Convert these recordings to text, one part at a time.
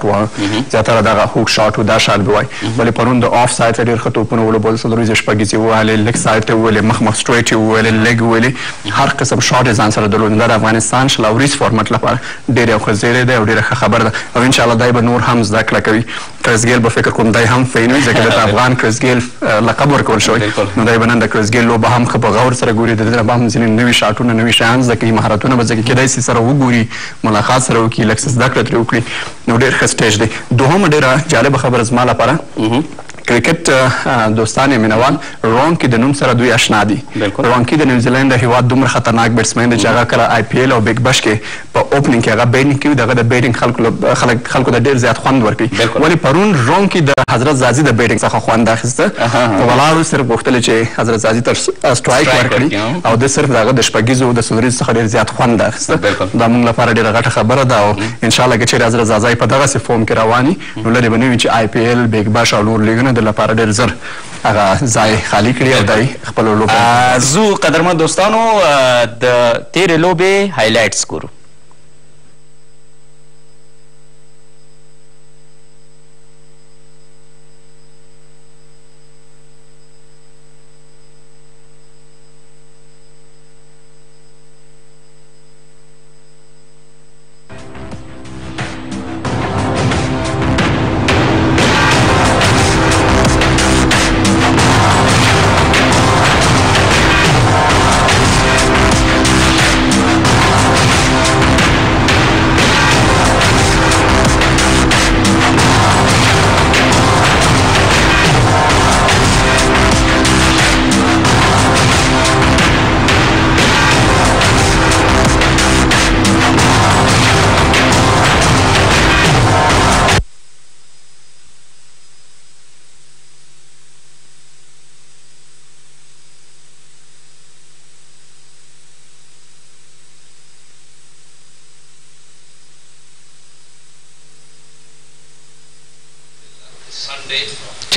و زیاتره دغه هوک شاټ و دا شاټ به وایي ولې پرون د آف ساید ته ډېر ښه توپونه ولوبول څلوریځې شپږیځې ووهلې لیګ ساید ته وویلې مخ سټریټ یې وویلې لیګ وویلې هر قسم شاټ یې ځان سره درلود دا د افغانستان شل اوریز فارمټ لپاره ډېر یو ښه زیری دی او ډېره ښه خبره ده او انشاءالله دی به نور هم زده کړه کوي کرس ګیل به فکر کوم دی هم فین وي ځکه دته افغان کرس ګیل لقب ورکول شوی نو دی به نن د کرس ګیل لوبه هم ښه په غور سره ګوري د ده به هم ځینې نوي شاټونه نوي شیان زده کوي مهارتونه به زده کوي کیدای سي سره وګوري ملاقات سره وکړي لږ څه زده کړه ترې وکړي نو ډېر ښه سټیج دی دوهمه ډېره جالبه خبره زما لپاره کرکټ دوستان مینوال رونکي د نوم سره دوی اشنا دي رونکي د نیوزیلند د هیواد دومره خطرناک بیټسمین دی چې هغه کله آی پی ایل او بیګ بش کې په اوپننګ کې هغه بیټینګ کوي دغه د بیټینګ خلکو ته ډېر زیات خوند ورکوي ولې پرون رونکي د حضرت زازي د بیټینګ څخه خوند اخیسته په ولاړو صرف غوښتل چې حضرت زازي ته سټرایک ورکړي او د صرف دغه د شپږیزو د څلوریزو څخه ډېر زیات خوند اخیسته دا موږ لپاره ډېره غټه خبره ده او انشاءالله که چېرې حضرت زازی په دغسې فورم کې روان وي نو لرې به نه وي چې آی پی ایل بیګ بش او نور لیګونه د لپاره ډېر زر هغه ځای خالی کړي او دی خپلو لوبو زو قدرمن دوستانو د تېرې لوبې هایلایټس ګورو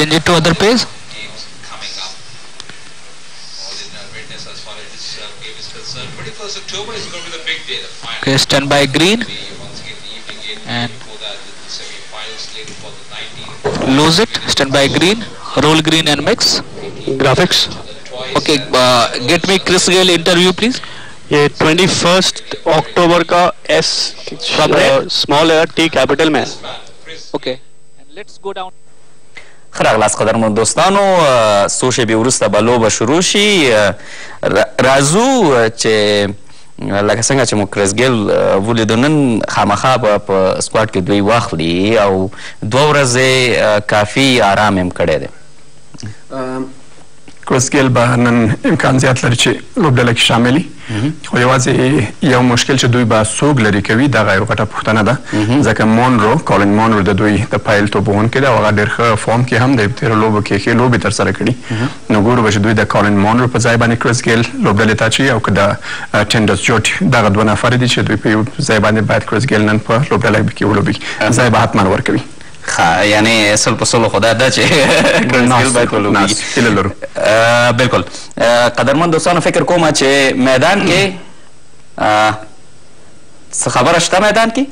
Change it to other page. Okay, stand by green and lose it. Stand by green, roll green and mix. Graphics. Okay, get me Chris Gale interview please. ये 21 अक्टूबर का S small letter T capital में. Okay, and let's go down. ښه راغلاست قدرمنو دوستانو څو شېبې وروسته به لوبه شروع شي راځو چې لکه څنګه چې مو کرس ګیل ولیدو نن خامخا به په سکواډ کې دوی واخلي او 2 ورځې کافي آرام هم کړی دی کرس ګیل به نن امکان زیات لري چې لوبډله کې شامل وي خو یوازې یو مشکل چې دوی به څوک لرې کوي دغه یو غټه پوښتنه ده ځکه مونرو کالن مونرو د دوی د پیل توپوونکی دی او هغه ډېر ښه فارم کې هم دی په تېرو لوبو کې ښې لوبې ترسره کړي نو ګورو به چې دوی د کالن مونرو په ځای باندې کرس ګیل لوبډلې ته اچوي او که د ټینډرس جوټ دغه 2 نفر دي چې دوی په یو ځای باندې باید کرس ګیل نن په لوبډله کې ولوبي ځای به حتما ورکوي یعنی سل په سلو خدا ده چې کرس ګیل باید ولوبېږي هیله لرو بلکل قدرمن دوستانو فکر کومه چې میدان کې څه خبره شته میدان کې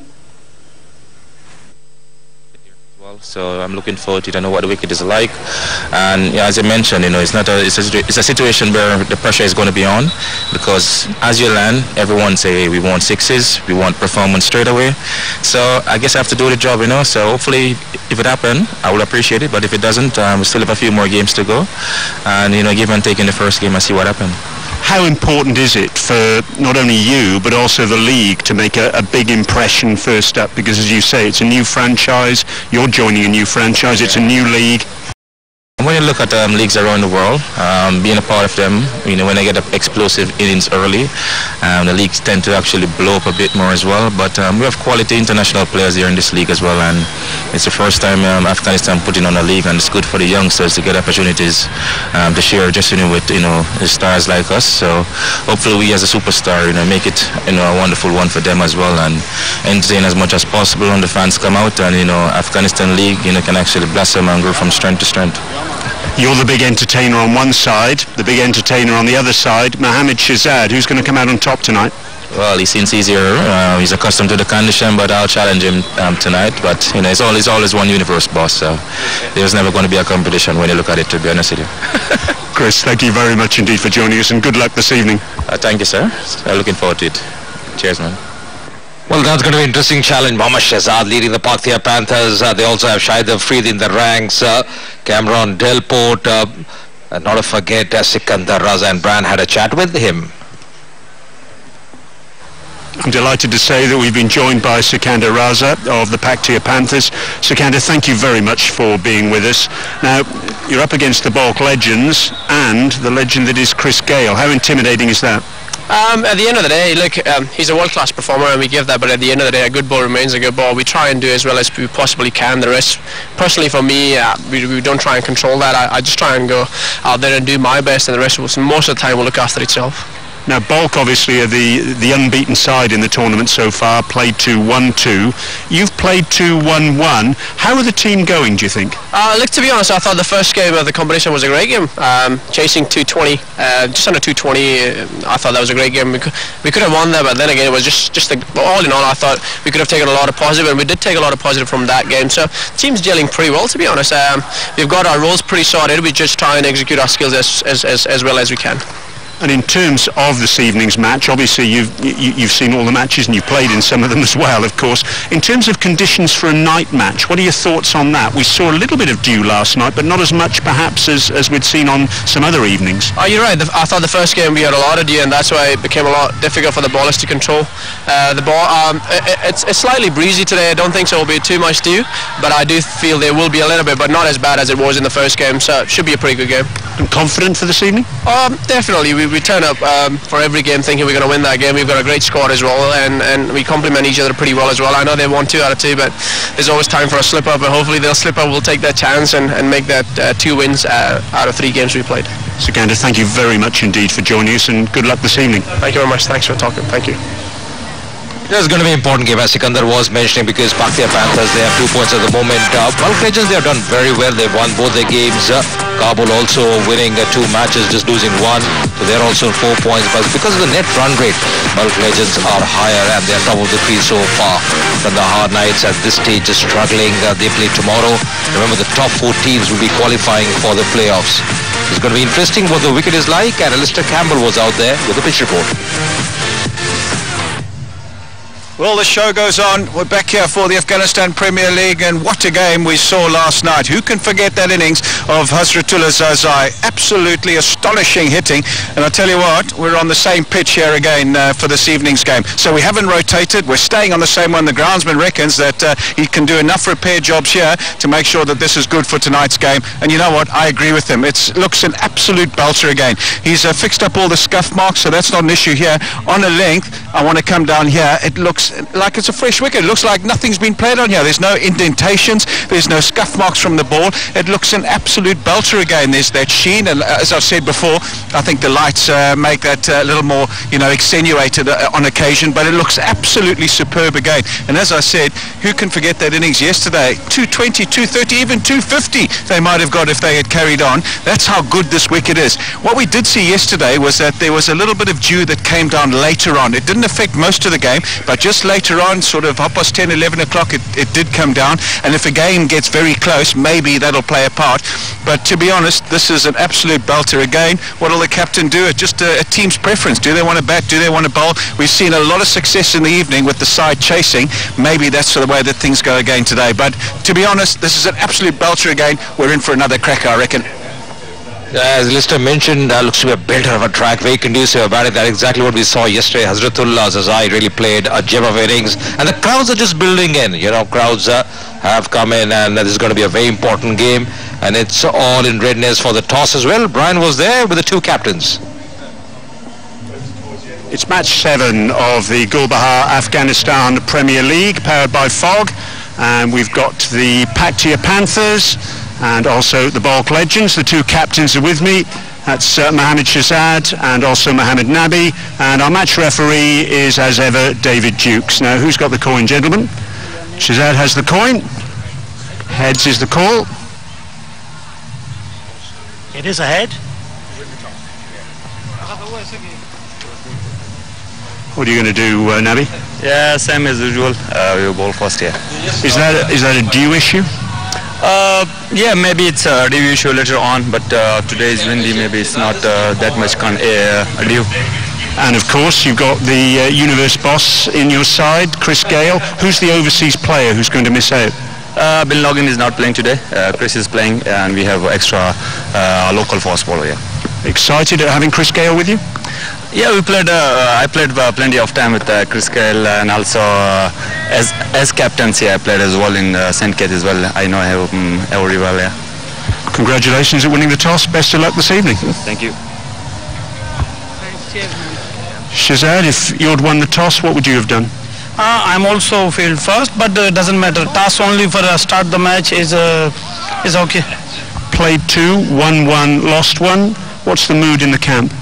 So I'm looking forward to it. I know what the wicket is like, and yeah, as I mentioned, you know, it's a situation where the pressure is going to be on, because as you learn, everyone say we want sixes, we want performance straight away. So I guess I have to do the job, you know. So hopefully, if it happens, I will appreciate it. But if it doesn't, we still have a few more games to go, and you know, give and take in the first game and see what happens. How important is it for not only you but also the league to make a big impression first up? Because as you say, it's a new franchise, you're joining a new franchise, it's a new league. When you look at leagues around the world, being a part of them, you know, when they get explosive innings early, the leagues tend to actually blow up a bit more as well. But we have quality international players here in this league as well, and it's the first time Afghanistan putting on a league, and it's good for the youngsters to get opportunities to share just with the stars like us. So hopefully we as a superstar, make it a wonderful one for them as well, and entertain as much as possible when the fans come out, and Afghanistan league can actually blossom and grow from strength to strength. You're the big entertainer on one side, the big entertainer on the other side, Mohammed Shahzad. Who's going to come out on top tonight? Well, since he's here, he's accustomed to the condition, but I'll challenge him tonight. But you know, it's always one universe, boss. So there's never going to be a competition when you look at it, to be honest with you. Chris, thank you very much indeed for joining us, and good luck this evening. Thank you, sir. Looking forward to it. Cheers, man. Well, that's going to be an interesting challenge. Mohammad Shahzad leading the Paktia Panthers. They also have Shahid Afridi in the ranks. Cameron Delport. And not to forget, Sikandar Raza and Brian had a chat with him. I'm delighted to say that we've been joined by Sikandar Raza of the Paktia Panthers. Sikandar, thank you very much for being with us. Now, you're up against the Balk legends and the legend that is Chris Gale. How intimidating is that? At the end of the day, look, he's a world-class performer and we give that, but at the end of the day, a good ball remains a good ball. We try and do as well as we possibly can. The rest, personally for me, we don't try and control that. I just try and go out there and do my best, and the rest, most of the time, will look after itself. Now, Balk obviously are the unbeaten side in the tournament so far, played 2-1-2. You've played 2-1-1. How are the team going, do you think? Look, to be honest, I thought the first game of the competition was a great game. Chasing 220, just under 220, I thought that was a great game. We could have won that, but then again, it was just all in all, I thought we could have taken a lot of positive, and we did take a lot of positive from that game. So, the team's gelling pretty well, to be honest. We've got our roles pretty sorted. We just try and execute our skills as well as we can. And in terms of this evening's match, obviously you've seen all the matches and you've played in some of them as well, of course. In terms of conditions for a night match, what are your thoughts on that? We saw a little bit of dew last night, but not as much perhaps as we'd seen on some other evenings. Oh, you're right. I thought the first game we had a lot of dew, and that's why it became a lot difficult for the ballers to control the ball. It's slightly breezy today. I don't think so it'll be too much dew, but I do feel there will be a little bit, but not as bad as it was in the first game, so it should be a pretty good game. And confident for this evening? Definitely. We turn up for every game thinking we're going to win that game. We've got a great squad as well, and we complement each other pretty well as well. I know they won 2 out of 2, but there's always time for a slip up, and hopefully they'll slip up. We'll take that chance and make that 2 wins out of 3 games we played. Sikandar, thank you very much indeed for joining us, and good luck this evening. Thank you very much. Thanks for talking. Thank you. This is going to be an important game, as Sikandar was mentioning, because Paktia Panthers, they have 2 points at the moment. Balk Legends, they have done very well. They've won both their games. Kabul also winning 2 matches, just losing 1. So they're also 4 points. But because of the net run rate, Balk Legends are higher and they're top of the tree so far. From the Hard Knights at this stage is struggling. They play tomorrow. Remember, the top 4 teams will be qualifying for the playoffs. It's going to be interesting what the wicket is like, and Alistair Campbell was out there with the pitch report. Well, the show goes on. We're back here for the Afghanistan Premier League, and what a game we saw last night. Who can forget that innings of Hazratullah Zazai? Absolutely astonishing hitting. And I tell you what, we're on the same pitch here again for this evening's game. So we haven't rotated. We're staying on the same one. The groundsman reckons that he can do enough repair jobs here to make sure that this is good for tonight's game. And you know what? I agree with him. It looks an absolute belter again. He's fixed up all the scuff marks, so that's not an issue here. On a length, I want to come down here. It looks like it's a fresh wicket. It looks like nothing's been played on here. There's no indentations. There's no scuff marks from the ball. It looks an absolute belter again. There's that sheen, and as I've said before, I think the lights make that a little more, accentuated on occasion, but it looks absolutely superb again. And as I said, who can forget that innings yesterday? 220, 230, even 250 they might have got if they had carried on. That's how good this wicket is. What we did see yesterday was that there was a little bit of dew that came down later on. It didn't affect most of the game, but just later on, sort of 10:30, 11 o'clock, it did come down. And if a game gets very close, maybe that'll play a part. But to be honest, this is an absolute belter again. What will the captain do? It's just a team's preference. Do they want to bat? Do they want to bowl? We've seen a lot of success in the evening with the side chasing. Maybe that's the way that things go again today. But to be honest, this is an absolute belter again. We're in for another cracker, I reckon. As Lister mentioned, looks to be a builder of a track, very conducive about it. That's exactly what we saw yesterday. Hazratullah Zazai really played a gem of innings, and the crowds are just building in. Crowds have come in, and this is going to be a very important game, and it's all in readiness for the toss as well. Brian was there with the 2 captains. It's match 7 of the Gulbahar Afghanistan Premier League, powered by Fog, and we've got the Paktia Panthers and also the Balk Legends. The 2 captains are with me. That's Mohammad Shahzad and also Mohammed Nabi. And our match referee is, as ever, David Dukes. Now, who's got the coin, gentlemen? Shahzad has the coin. Heads is the call. It is a head. What are you going to do, Nabi? Yeah, same as usual. We will bowl first, yeah. Is that a due issue? Yeah, maybe it's a due issue later on, but today is windy, maybe it's not that much due. And of course, you've got the universe boss in your side, Chris Gale. Who's the overseas player who's going to miss out? Bill Logan is not playing today. Chris is playing, and we have extra local fast bowler, yeah. Excited at having Chris Gale with you? Yeah, we played. I played plenty of time with Chris Gale, and also as captaincy, I played as well in St. Kitts as well. I know him very well. Yeah. Congratulations at winning the toss. Best of luck this evening. Thank you. Shazad, if you'd won the toss, what would you have done? I'm also field first, but doesn't matter. Toss only for start the match is okay. Played 2, won 1, lost 1. What's the mood in the camp?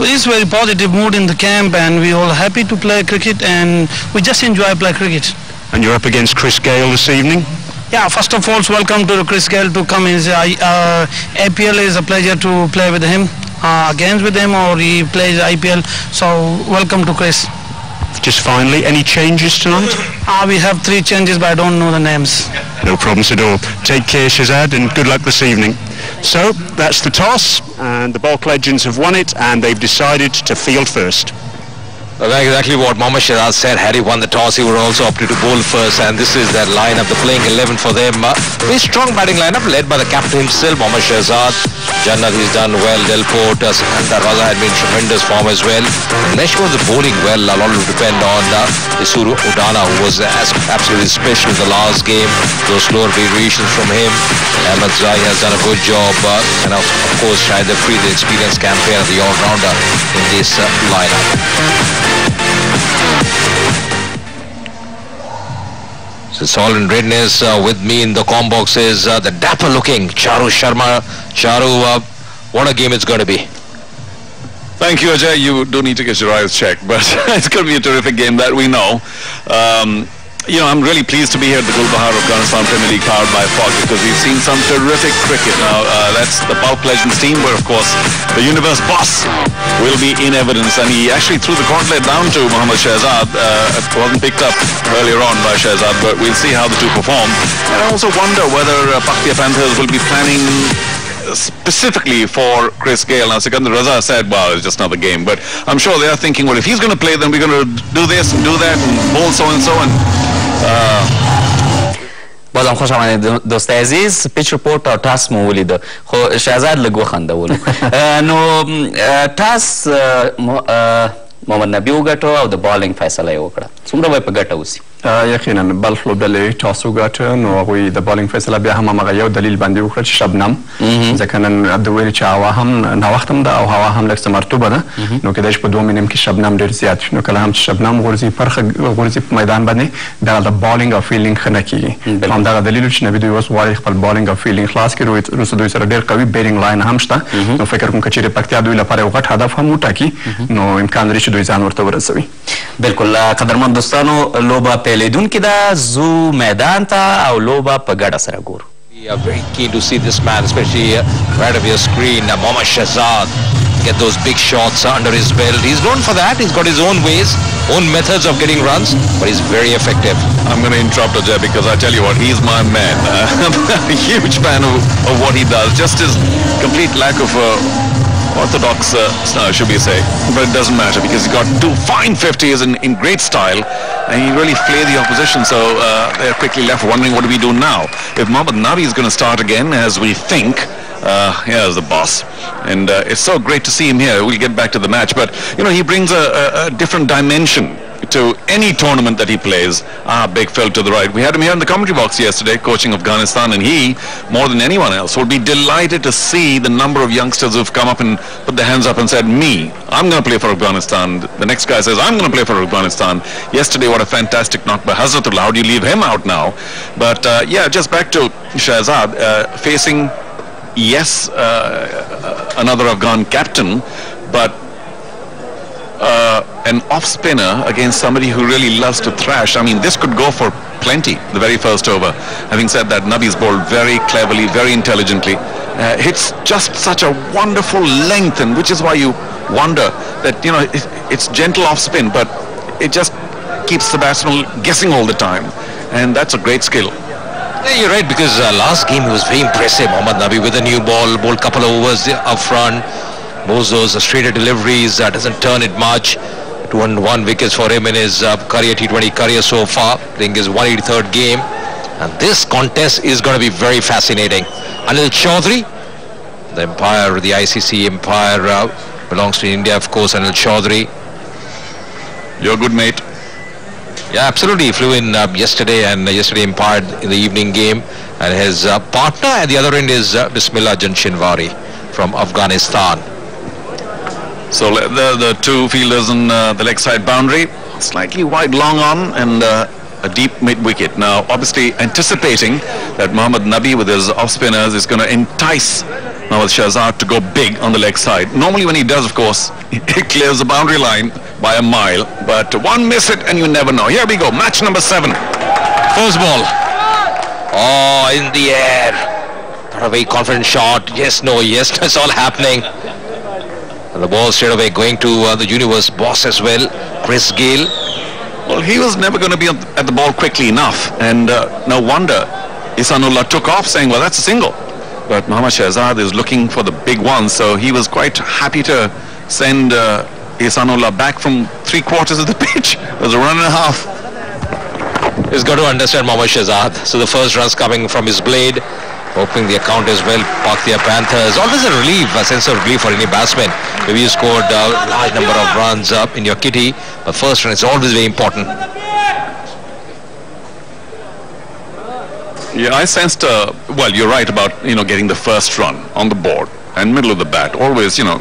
It's very positive mood in the camp, and we all happy to play cricket, and we just enjoy play cricket. And you're up against Chris Gale this evening? Yeah, first of all, welcome to Chris Gale to come in. APL is a pleasure to play with him, against with him, or he plays IPL. So welcome to Chris. Just finally, any changes tonight? We have 3 changes, but I don't know the names. No problems at all. Take care, Shazad, and good luck this evening. So, that's the toss, and the Bulk Legends have won it, and they've decided to field first. Well, exactly what Mohammad Shahzad said. Had he won the toss, he would also opted to bowl first, and this is that lineup, the playing 11 for them. Very strong batting lineup led by the captain himself, Mohammad Shahzad. Jannat, he's done well. Delport, Sikandar Raza had been tremendous form as well. Nesh was bowling well. A lot will depend on Isuru Udana, who was absolutely special in the last game. Those slower variations from him. Ahmed Zai has done a good job, and of course Shahid Afridi, the experienced campaigner, the all-rounder in this lineup. So it's all in readiness. With me in the comm box is the dapper looking Charu Sharma. Charu, what a game it's going to be. Thank you, Ajay. You do need to get your eyes checked, but it's going to be a terrific game, that we know. I'm really pleased to be here at the Gulbahar Afghanistan Premier League powered by Fog, because we've seen some terrific cricket. Now, that's the Bulk Legends team, where, of course, the universe boss will be in evidence, and he actually threw the gauntlet down to Mohammad Shahzad. It wasn't picked up earlier on by Shahzad, but we'll see how the two perform. And I also wonder whether APL Panthers will be planning specifically for Chris Gale. Now, Sikandar Raza said, well, it's just another game, but I'm sure they are thinking, well, if he's going to play, then we're going to do this and do that and bowl so-and-so, and بازم خوش آمدید دوست عزیز. پیچ رپورت او تاس مو ولید خو شهزاد لږ وخندولو نو تاس محمد نبی وګټو او د بالینګ فیصله یې وکړه. څومره به په ګټه وسی؟ یقینا بلخ لوبډلې ټاس وګاټه، نو هغوی د بالینګ فیصله بیا هم همغه یو دلیل باندې وکړه چې شبنم، ځکه نن د ویل چې هوا هم ناوخته هم ده او هوا هم لږ څه مرطوبه ده، نو کیدای شي په 2 مینم کې شبنم ډېر زیات شي، نو کله هم چې شبنم غورځي غورځي په میدان باندې دغه د بالینګ او فیلډینګ ښه نه کېږي. همدغه دلیل چې نبي دوی اوس غواړي خپل بالینګ او فیلډینګ خلاص کړي. وروسته دوی سره ډېر قوي بیرینګ لاین هم شته، نو فکر کوم که چیرې پکتیا دوی لپاره یو غټ هدف هم وټاکي، نو امکان لري چې دوی ځان ورته ورسوي. بالکل قدرمن دوستانو، لوبه پیلیدونکې ده، زو میدان ته او لوبه په ګډه سره ګورو. We are very keen to see this man, especially right of your screen, Mohammad Shahzad, get those big shots under his belt. He's known for that. He's got his own ways, own methods of getting runs, but he's very effective. I'm going to interrupt Ajay, because I tell you what, he's my man. I'm a huge fan of what he does. Just his complete lack of orthodox style, should we say, but it doesn't matter, because he got 2 fine 50s in great style, and he really flayed the opposition. So they're quickly left wondering, what do we do now? If Mohammad Nabi is going to start again, as we think, here's the boss, and it's so great to see him here. We'll get back to the match, but he brings a different dimension to any tournament that he plays. Big Phil to the right. We had him here in the commentary box yesterday coaching Afghanistan, and he, more than anyone else, would be delighted to see the number of youngsters who've come up and put their hands up and said, I'm going to play for Afghanistan. The next guy says, I'm going to play for Afghanistan. Yesterday, what a fantastic knock by Hazratullah. How do you leave him out now? But just back to Shahzad, facing, yes, another Afghan captain, but an off spinner against somebody who really loves to thrash. I mean, this could go for plenty the very first over. Having said that, Nabi's bowled very cleverly, very intelligently, hits just such a wonderful length, and which is why you wonder that, you know, it's gentle off spin, but it just keeps the batsman guessing all the time, and that's a great skill. Yeah, you're right, because last game he was very impressive. Mohammad Nabi with a new ball, bowled couple of overs up front, most those straighter deliveries, doesn't turn it much. 201 wickets for him in his career, T20 career so far, playing his 183rd game. And this contest is going to be very fascinating. Anil Chaudhary, the umpire, the ICC umpire, belongs to India, of course. Anil Chaudhary. You're good, mate. Yeah, absolutely. He flew in yesterday, and yesterday umpired in the evening game. And his partner at the other end is Bismillah Janshinwari from Afghanistan. So the two fielders on the leg side boundary, slightly wide long on, and a deep mid wicket. Now, obviously anticipating that Mohammad Nabi with his off spinners is going to entice Mohammad Shahzad to go big on the leg side. Normally when he does, of course, he clears the boundary line by a mile, but one miss it and you never know. Here we go, match number 7. First ball. Oh, in the air. Not a very confident shot. Yes, no, yes, that's all happening. And the ball straight away going to the universe boss as well, Chris Gayle. Well, he was never going to be at the ball quickly enough, and no wonder Ihsanullah took off saying, well, that's a single. But Mohammad Shahzad is looking for the big one, so he was quite happy to send Ihsanullah back from 3/4 of the pitch. It was a run and a half. He's got to understand Mohammad Shahzad. So the first run's coming from his blade, opening the account as well. Paktia Panthers, always a relief, a sense of relief for any batsman. Maybe you scored a large number of runs up in your kitty, but first run is always very important. Yeah, I sensed, well, you're right about, you know, getting the first run on the board and middle of the bat. Always, you know,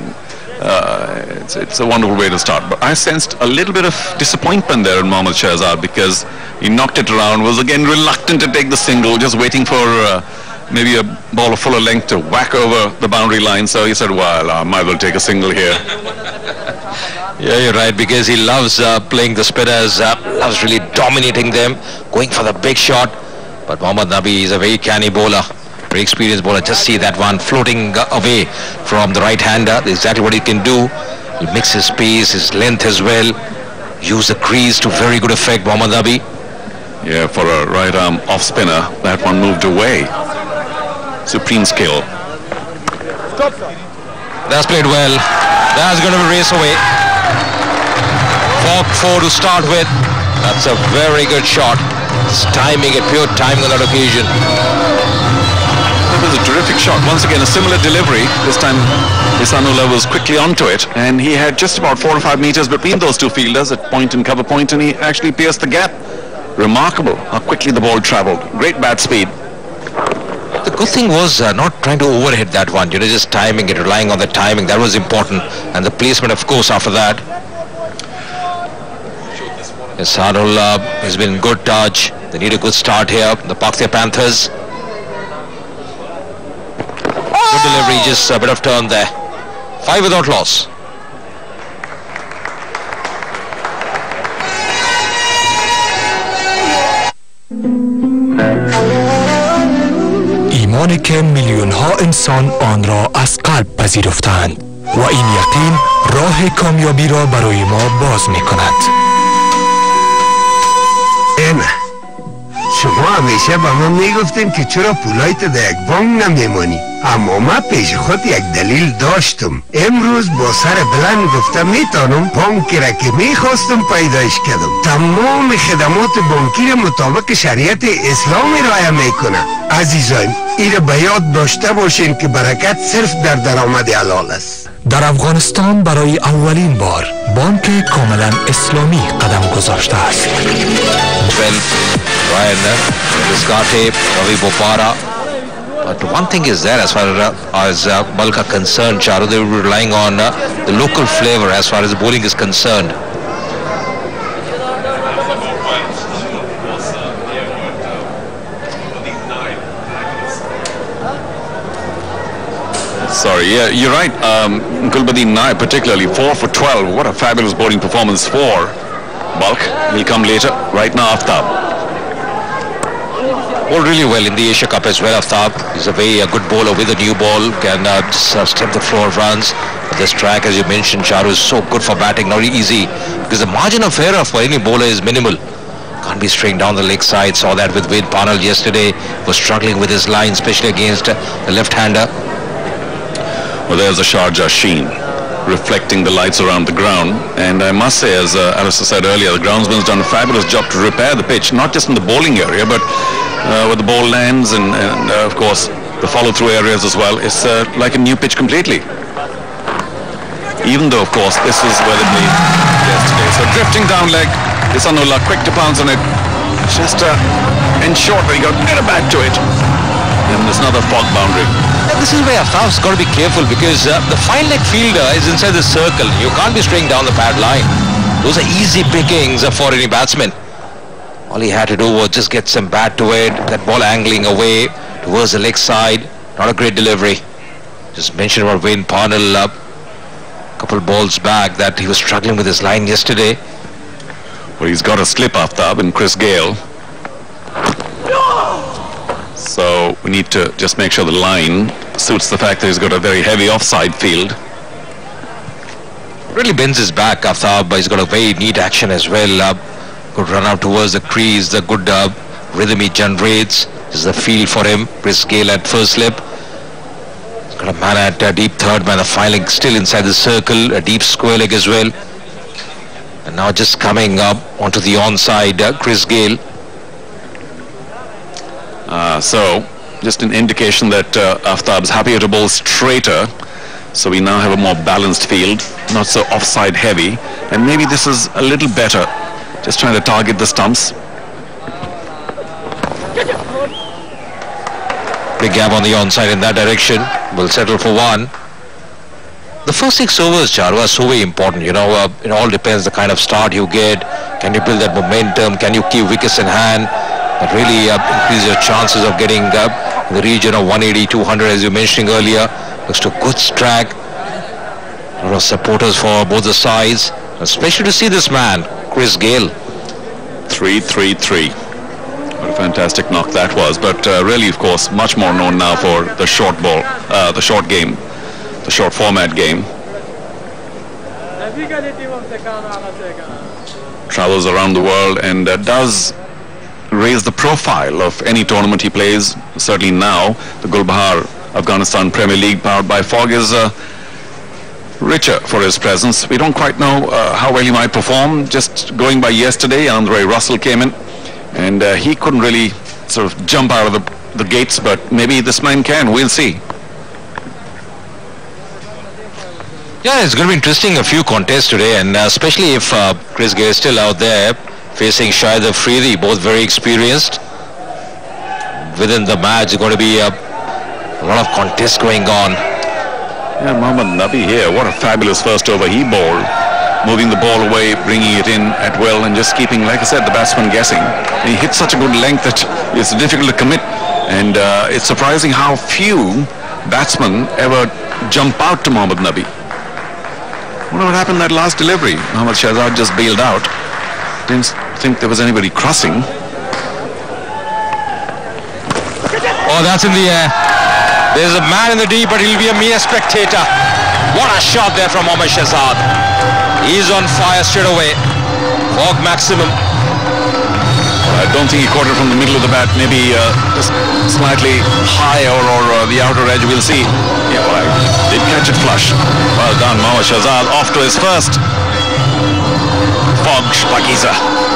it's a wonderful way to start. But I sensed a little bit of disappointment there in Mohammad Shahzad, because he knocked it around, was again reluctant to take the single, just waiting for maybe a ball of fuller length to whack over the boundary line. So he said, well, I might as well take a single here. Yeah, you're right, because he loves playing the spinners, loves really dominating them, going for the big shot. But Mohammad Nabi is a very canny bowler, very experienced bowler. Just see that one floating away from the right-hander. That's exactly what he can do. He'll mix his pace, his length as well. Use the crease to very good effect, Mohammad Nabi. Yeah, for a right-arm off-spinner, that one moved away. Supreme skill. That's played well. That's going to be race away. 4 to start with. That's a very good shot. It's timing it, pure timing on that occasion. It was a terrific shot. Once again, a similar delivery. This time, Ihsanullah was quickly onto it, and he had just about 4 or 5 meters between those two fielders at point and cover point, and he actually pierced the gap. Remarkable how quickly the ball traveled. Great bat speed. The good thing was not trying to overhit that one, you know, just timing it, relying on the timing. That was important, and the placement, of course, after that. Ihsanullah has been in good touch. They need a good start here, the Paktia Panthers. Good delivery, just a bit of turn there. 5 without loss. ایمانی که میلیون ها انسان آن را از قلب پذیرفتند و این یقین راه کامیابی را برای ما باز می کند. شما همیشه با ما میگفتین که چرا پولایت در یک بانک نمیمانی، اما من پیش خود یک دلیل داشتم. امروز با سر بلند گفتم میتونم بانکی را که میخواستم پیدایش کردم. تمام خدمات بانکی مطابق شریعت اسلامی رعایت میکنه. عزیزان، این را به یاد داشته باشین که برکت صرف در درآمد حلال است. در افغانستان برای اولین بار بانک کاملا اسلامی قدم گذاشته است. Ryan Risgate, Ravi Bopara. But one thing is there as far as bulk are concerned, Charu, they were relying on the local flavor as far as bowling is concerned. Sorry, yeah, you're right. Gulbadin Nai particularly, 4 for 12. What a fabulous bowling performance for Bulk. He'll come later. Right now, Aftab. bowled really well in the Asia Cup as well. Aftab, he's a very good bowler with a new ball, can just step the floor of runs. But this track, as you mentioned, Charu, is so good for batting, not easy, because the margin of error for any bowler is minimal. Can't be straying down the leg side. Saw that with Wade Parnell yesterday. Was struggling with his line, especially against the left-hander. Well, there's a Sharjah sheen reflecting the lights around the ground, and I must say, as Alistair said earlier, the groundsman's done a fabulous job to repair the pitch, not just in the bowling area, but where the ball lands and of course the follow-through areas as well. It's like a new pitch completely, even though of course this is where they played yesterday. So drifting down leg, Isanullah quick to pounce on it, just ensured that he got a back to it, and there's another fog boundary. This is where Aftab's got to be careful, because the fine leg fielder is inside the circle. You can't be straying down the pad line. Those are easy pickings for any batsman. All he had to do was just get some bat to it, that ball angling away towards the leg side. Not a great delivery. Just mentioned about Wayne Parnell a couple balls back that he was struggling with his line yesterday. Well, he's got a slip Aftab in Chris Gale. So we need to just make sure the line suits the fact that he's got a very heavy offside field. Really bends his back, Aftab, but he's got a very neat action as well. Good run out towards the crease, the good rhythm he generates. This is the field for him. Chris Gale at first slip. He's got a man at deep third man, the fine leg still inside the circle, a deep square leg as well. And now just coming up onto the onside, Chris Gale. So just an indication that Aftab's happier to bowl straighter, so we now have a more balanced field, not so offside heavy, and maybe this is a little better, just trying to target the stumps. Big gap on the onside in that direction. Will settle for one. The first 6 overs, Charu, are so very important. You know, it all depends the kind of start you get. Can you build that momentum? Can you keep wickets in hand? That really increase your chances of getting in the region of 180, 200, as you mentioned earlier. Looks to good track. A lot of supporters for both the sides, especially to see this man, Chris Gale. 3-3-3. What a fantastic knock that was. But really, of course, much more known now for the short ball, the short game, the short format game. Travels around the world and does raise the profile of any tournament he plays. Certainly now, the Gulbahar Afghanistan Premier League, powered by Fog, is richer for his presence. We don't quite know how well he might perform. Just going by yesterday, Andre Russell came in, and he couldn't really sort of jump out of the gates, but maybe this man can. We'll see. Yeah, it's going to be interesting, a few contests today, and especially if Chris Gale is still out there facing Shahid Afridi, both very experienced. Within the match, there's going to be a lot of contests going on. Yeah, Mohammad Nabi here, what a fabulous first over he bowled. Moving the ball away, bringing it in at will, and just keeping, like I said, the batsman guessing. And he hit such a good length that it's difficult to commit. And it's surprising how few batsmen ever jump out to Mohammad Nabi. I wonder what happened in that last delivery. Mohammad Shahzad just bailed out. Didn't think there was anybody crossing. Oh, that's in the air. There's a man in the deep, but he'll be a mere spectator. What a shot there from Mohammad Shahzad. He's on fire straight away. Fog maximum. I don't think he caught it from the middle of the bat. Maybe just slightly higher or the outer edge. We'll see. Yeah, well, I did catch it flush. Well done, Mohammad Shahzad. Off to his first. Fog Pakiza.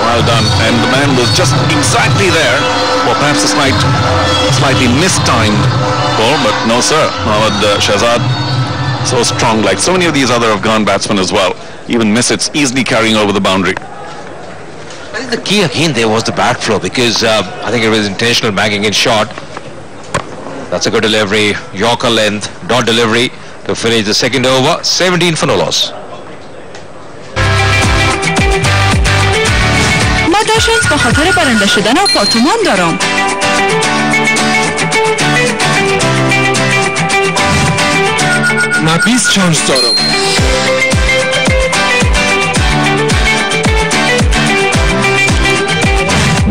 Well done. And the man was just exactly there. Well, perhaps a slightly mistimed ball, but no, sir. Mohammad Shahzad, so strong, like so many of these other Afghan batsmen as well. Even miss it's easily carrying over the boundary. I think the key again there was the bat flow, because I think it was intentional banging in shot. That's a good delivery. Yorker length, dot delivery to finish the second over. 17 for no loss. تا شانس به خاطر برنده شدن آپارتمان دارم. من 20 شانس دارم.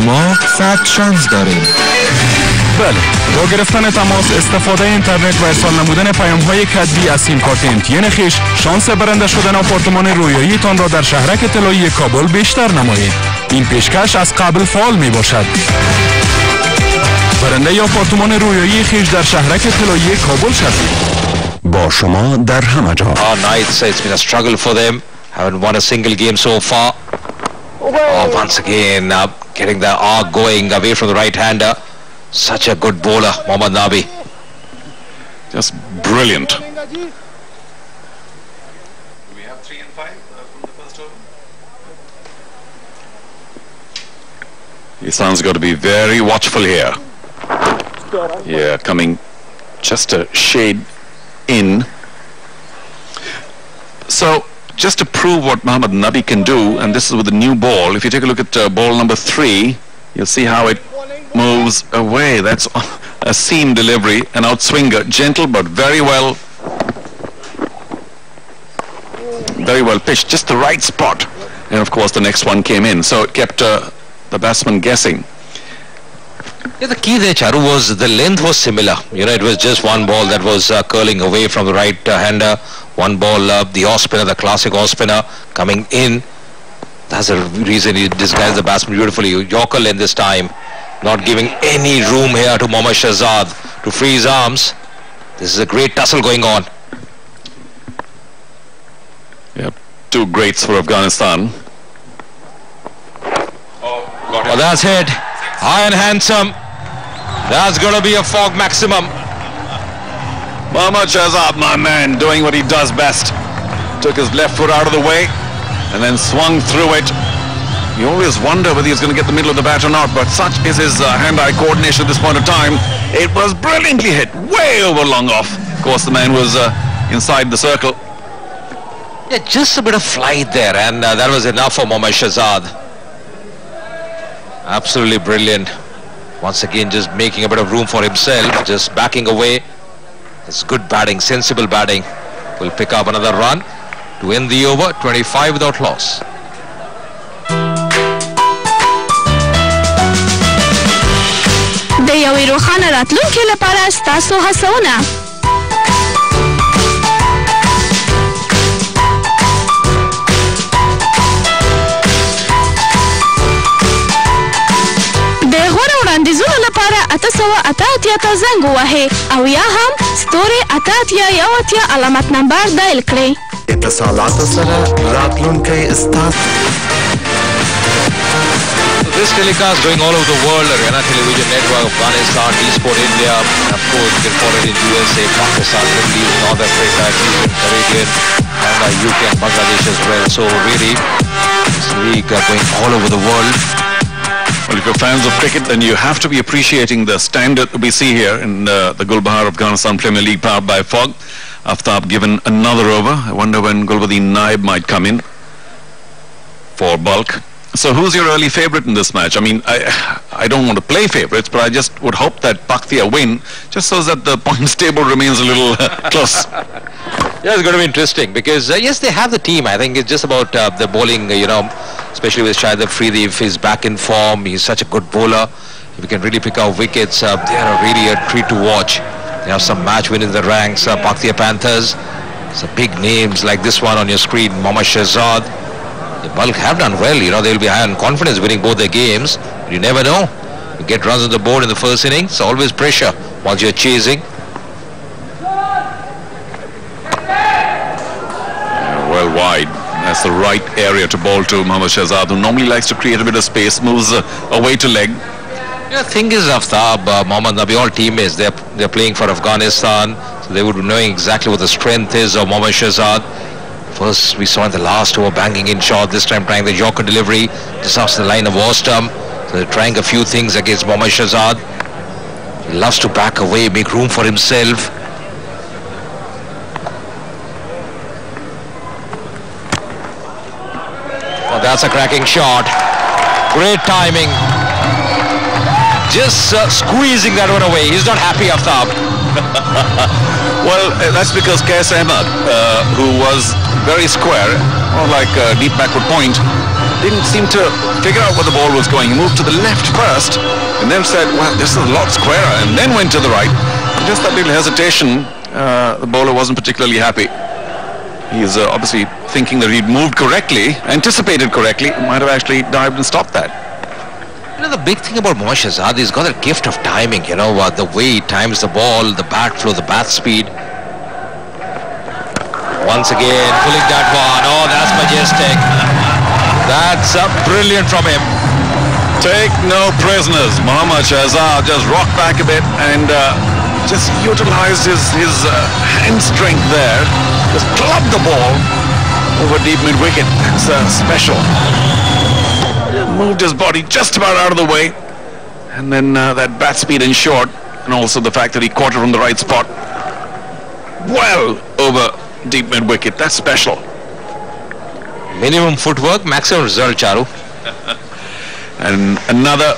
ما 100 شانس داریم. بله، با گرفتن تماس، استفاده اینترنت و ارسال نمودن پیام‌های کتبی از سیم کارت MTN خویش، شانس برنده شدن آپارتمان رویاییتان را در شهرک طلایی کابل بیشتر نمایید. این پیشکش از قبل فعال می باشد. برنده آپارتمان رویایی خویش در شهرک طلایی کابل شوید. با شما در همه جا. Knights, it's been a struggle for them. Haven't won a single game so far. Once again, getting the arc going away from the right-hander. Such a good bowler, Mohammad Nabi. Just brilliant. Isan's got to be very watchful here. Yeah, coming just a shade in. So, just to prove what Mohammad Nabi can do, and this is with the new ball, if you take a look at ball number 3, you'll see how it moves away. That's a seam delivery, an outswinger, gentle but very well pitched, just the right spot. And of course the next one came in, so it kept the batsman guessing. Yeah, the key there, Charu, was the length was similar. You know, it was just one ball that was curling away from the right-hander. One ball, the off-spinner, the classic off-spinner coming in. That's the reason he disguised the batsman beautifully. Yorker length this time, not giving any room here to Mohammad Shahzad to free his arms. This is a great tussle going on. Yep, two greats for Afghanistan. Well, that's it. High and handsome. That's going to be a fog maximum. Mohammad Shahzad, my man, doing what he does best. Took his left foot out of the way and then swung through it. You always wonder whether he's going to get the middle of the bat or not, but such is his hand-eye coordination at this point of time. It was brilliantly hit, way over long off. Of course, the man was inside the circle. Yeah, just a bit of flight there, and that was enough for Mohammad Shahzad. Absolutely brilliant. Once again, just making a bit of room for himself, just backing away. It's good batting, sensible batting. Will pick up another run to end the over, 25 without loss. د یوې روښانه راتلونکې لپاره ستاسو هڅونه. د غوره وړاندیزونو لپاره 888 ته زنګ ووهئ او یا هم ستوري 88 علامت نمبر دایل کړئ. اتصالاتو سره راتلونکی ستاسو. This telecast going all over the world, Arena Television Network, Afghanistan, T-Sport India, and of course you can follow it in USA, Pakistan, Middle East, North Africa, Cuban, Caribbean, and UK and Bangladesh as well. So really, this league going all over the world. Well, if you're fans of cricket, then you have to be appreciating the standard we see here in the Gulbahar Afghanistan Premier League powered by Fog. Aftab given another over. I wonder when Gulbuddin Naib might come in for bulk. So who's your early favourite in this match? I mean, I don't want to play favourites, but I just would hope that Paktia win, just so that the points table remains a little close. Yeah, it's going to be interesting because, yes, they have the team. I think it's just about the bowling, you know, especially with Shahid Afridi. If he's back in form, he's such a good bowler. If he can really pick out wickets, they are really a treat to watch. They have some match win in the ranks, Paktia Panthers. Some big names like this one on your screen, Mohammad Shahzad. The bulk have done well, you know, they'll be high on confidence winning both their games. You never know. You get runs on the board in the first innings, so always pressure while you're chasing. Well wide. That's the right area to bowl to Mohammad Shahzad, who normally likes to create a bit of space, moves away to leg. Yeah, the thing is, Aftab, Mohammad Nabi, all teammates, they're playing for Afghanistan, so they would be knowing exactly what the strength is of Mohammad Shahzad. First, we saw in the last over banging in shot, this time trying the Yorker delivery, just after the line of Ostam. So they're trying a few things against Mohammad Shahzad. He loves to back away, make room for himself. Oh, that's a cracking shot. Great timing. Just squeezing that one away. He's not happy, Aftab. Well, that's because Qais Ahmed, who was very square, or like a deep backward point, didn't seem to figure out where the ball was going. He moved to the left first, and then said, well, this is a lot squarer, and then went to the right. Just that little hesitation, the bowler wasn't particularly happy. He's obviously thinking that he'd moved correctly, anticipated correctly, might have actually dived and stopped that. You know, the big thing about Mohammad Shahzad, he's got a gift of timing, you know, the way he times the ball, the bat flow, the bat speed. Once again, pulling that one. Oh, that's majestic. That's brilliant from him. Take no prisoners. Mohammad Shahzad just rocked back a bit and just utilized his hand strength there. Just clubbed the ball over deep mid-wicket. That's special. Moved his body just about out of the way. And then that bat speed ensured. And also the fact that he caught it from the right spot. Well over deep mid-wicket. That's special. Minimum footwork, maximum result, Charu. And another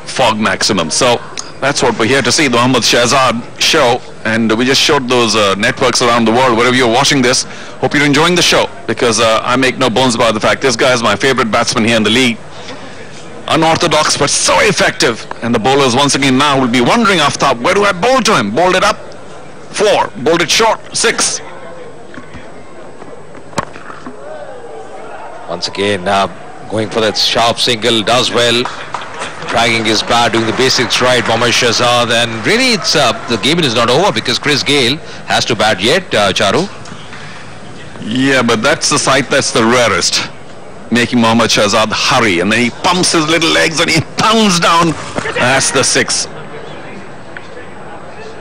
fog maximum. So that's what we're here to see, the Mohammad Shahzad show. And we just showed those networks around the world. Wherever you're watching this, hope you're enjoying the show, because I make no bones about the fact this guy is my favorite batsman here in the league. Unorthodox, but so effective. And the bowlers once again now will be wondering, Aftab, where do I bowl to him? Bowled it up, 4. Bowled it short, 6. Once again, going for that sharp single, does well. Dragging his bat, doing the basics right, Mohammad Shahzad. And really, it's the game is not over, because Chris Gayle has to bat yet, Charu. Yeah, but that's the sight that's the rarest. Making Mohammad Shahzad hurry, and then he pumps his little legs and he pounds down. That's the 6.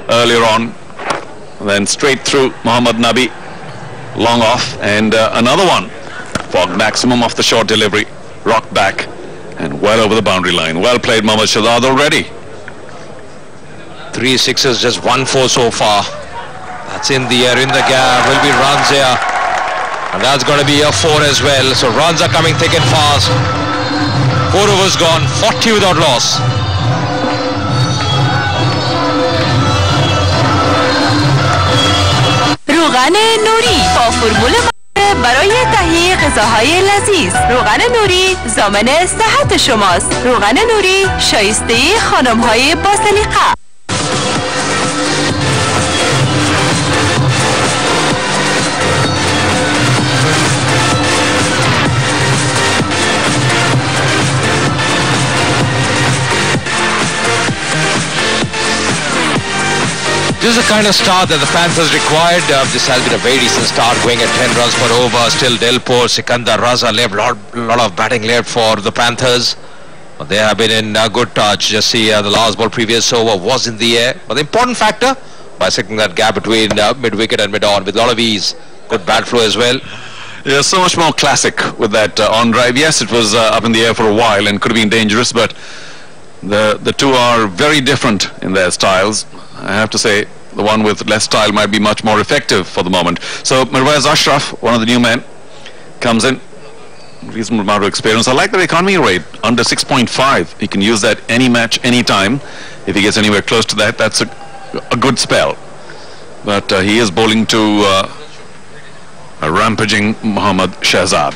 Earlier on, then straight through Mohammad Nabi, long off, and another one. Fog maximum off the short delivery, rocked back and well over the boundary line. Well played, Mohammad Shahzad already. 3 sixes, just 1-4 so far. That's in the air, in the gap, will be runs here. And that's going to be a 4 as well. So runs are coming thick and fast. 4 overs gone, 40 without loss. روغن نوری با فرمول برای تهیه غذاهای لذیذ. روغن نوری ضامن صحت شماست. روغن نوری شایسته خانم‌های با سلیقه. This is the kind of start that the Panthers required. This has been a very decent start, going at 10 runs per over. Still Delport, Sikandar Raza left, lot of batting left for the Panthers. But they have been in good touch. Just see the last ball previous over was in the air. But the important factor, bisecting that gap between mid-wicket and mid-on with a lot of ease. Good bat flow as well. Yeah, so much more classic with that on drive. Yes, it was up in the air for a while and could have been dangerous, but the two are very different in their styles. I have to say, the one with less style might be much more effective for the moment. So Mirwaiz Ashraf, one of the new men, comes in. Reasonable amount of experience. I like the economy rate, under 6.5. He can use that any match, any time. If he gets anywhere close to that, that's a good spell. But he is bowling to a rampaging Mohammad Shahzad.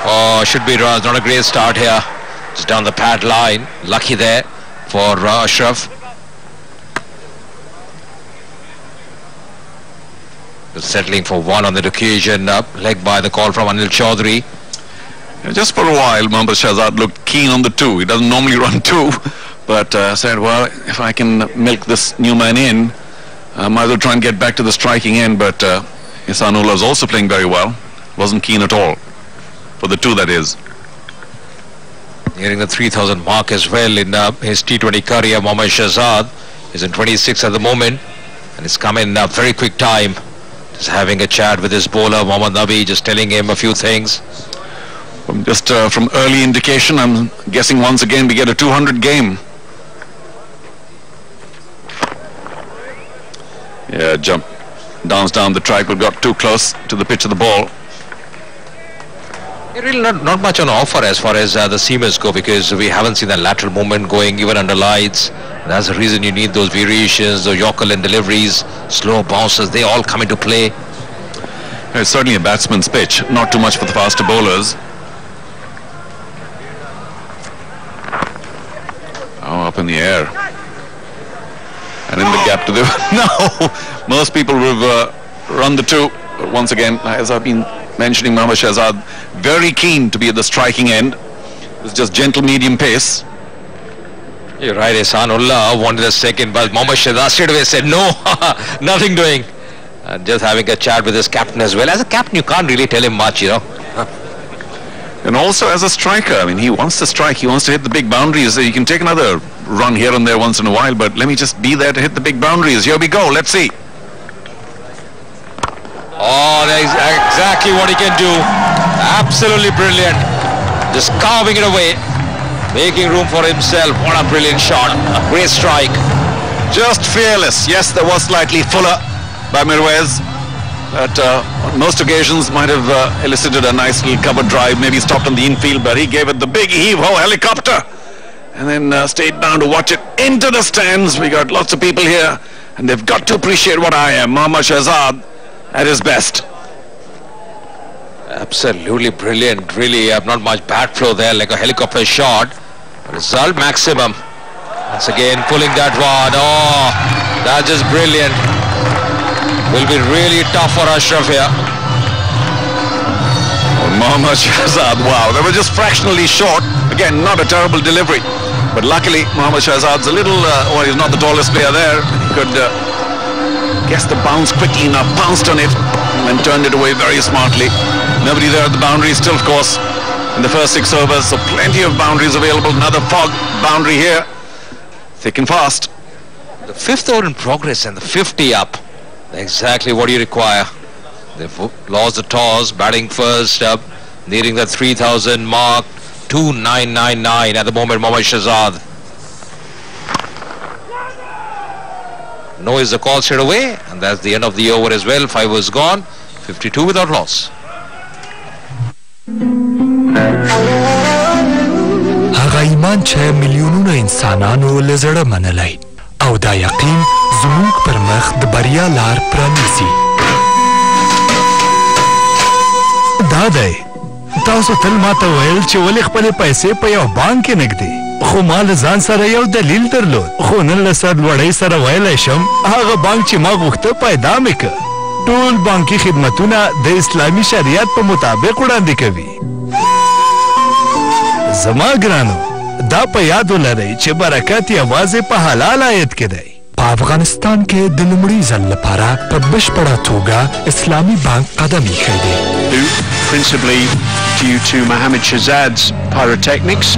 Oh, should be runs. Not a great start here. Just down the pad line. Lucky there for Ashraf. Settling for 1 on that occasion. Leg by the call from Anil Chaudhary. Yeah, just for a while, Mohammad Shahzad looked keen on the 2. He doesn't normally run 2. But said, well, if I can milk this new man in, I might as well try and get back to the striking end. But Ihsanullah is also playing very well. Wasn't keen at all. For the 2, that is. Nearing the 3,000 mark as well in his T20 career. Mohammad Shahzad is in 26 at the moment, and it's come in a very quick time. Just having a chat with his bowler Mohammad Nabi, just telling him a few things. Just from early indication, I'm guessing once again we get a 200 game. Yeah, jump downs down the track, but got too close to the pitch of the ball. Really not much on offer as far as the seamers go, because we haven't seen that lateral movement going even under lights. That's the reason you need those variations, the Yorker and deliveries, slow bounces, they all come into play. It's certainly a batsman's pitch, not too much for the faster bowlers. up in the air. And in the gap to the... No! Most people would have run the two. But once again, as I've been mentioning, Mohammad Shahzad very keen to be at the striking end. It's just gentle medium pace. You're right, Ihsanullah wanted a second, but Mohammad Shahzad straight away said no, nothing doing. And just having a chat with his captain as well. As a captain, you can't really tell him much, you know. And also as a striker, I mean, he wants to strike, he wants to hit the big boundaries. You can take another run here and there once in a while, but let me just be there to hit the big boundaries. Here we go, let's see. Oh, that is exactly what he can do. Absolutely brilliant. Just carving it away, making room for himself. What a brilliant shot, a great strike. Just fearless. Yes, there was slightly fuller by Mirwais. But on most occasions might have elicited a nice little cover drive, maybe stopped on the infield, but he gave it the big heave-ho helicopter and then stayed down to watch it into the stands. We got lots of people here and they've got to appreciate what I am, Mohammad Shahzad at his best. Absolutely brilliant. Really, not much bat flow there, like a helicopter shot. Result maximum. Once again, pulling that one. Oh, that's just brilliant. Will be really tough for Ashraf here. Mohammad Shahzad, wow, that was just fractionally short. Again, not a terrible delivery. But luckily, Mohammad Shahzad's a little, well, he's not the tallest player there. He could guess the bounce quickly enough, pounced on it, and turned it away very smartly. Nobody there at the boundary, still, of course, in the first 6 overs, so plenty of boundaries available. Another fog boundary here, thick and fast. The 5th over in progress and the 50 up. Exactly what you require. They've lost the toss, batting first up, nearing the 3,000 mark. 2,999 at the moment, Mohammad Shahzad. No is the call straight away, and that's the end of the over as well. 5 was gone, 52 without loss. هغه ایمان چې میلیونونه انسانانو له زړه منلی او دا یقین زموږ پر مخ د بریا لار پرانیزي دا دی تاسو تل ماته ویل چې ولې خپلې پیسې په یو بانک کې نږدې خو ما له ځان سره یو دلیل درلود خو نن له سرلوړۍ سره ویلی شم هغه بانک چې ما غوښته پیدا مې کړ ټول بانکي خدمتونه د اسلامي شریعت په مطابق وړاندې کوي زما ګرانو دا په یاد ولرئ چې برکت یوازې په حلال عاید کې دی په افغانستان کې د لومړي ځل لپاره په بشپړه توګه اسلامي بانک قدم ایښی دی principally due to Mohammad Shahzad's pyrotechnics.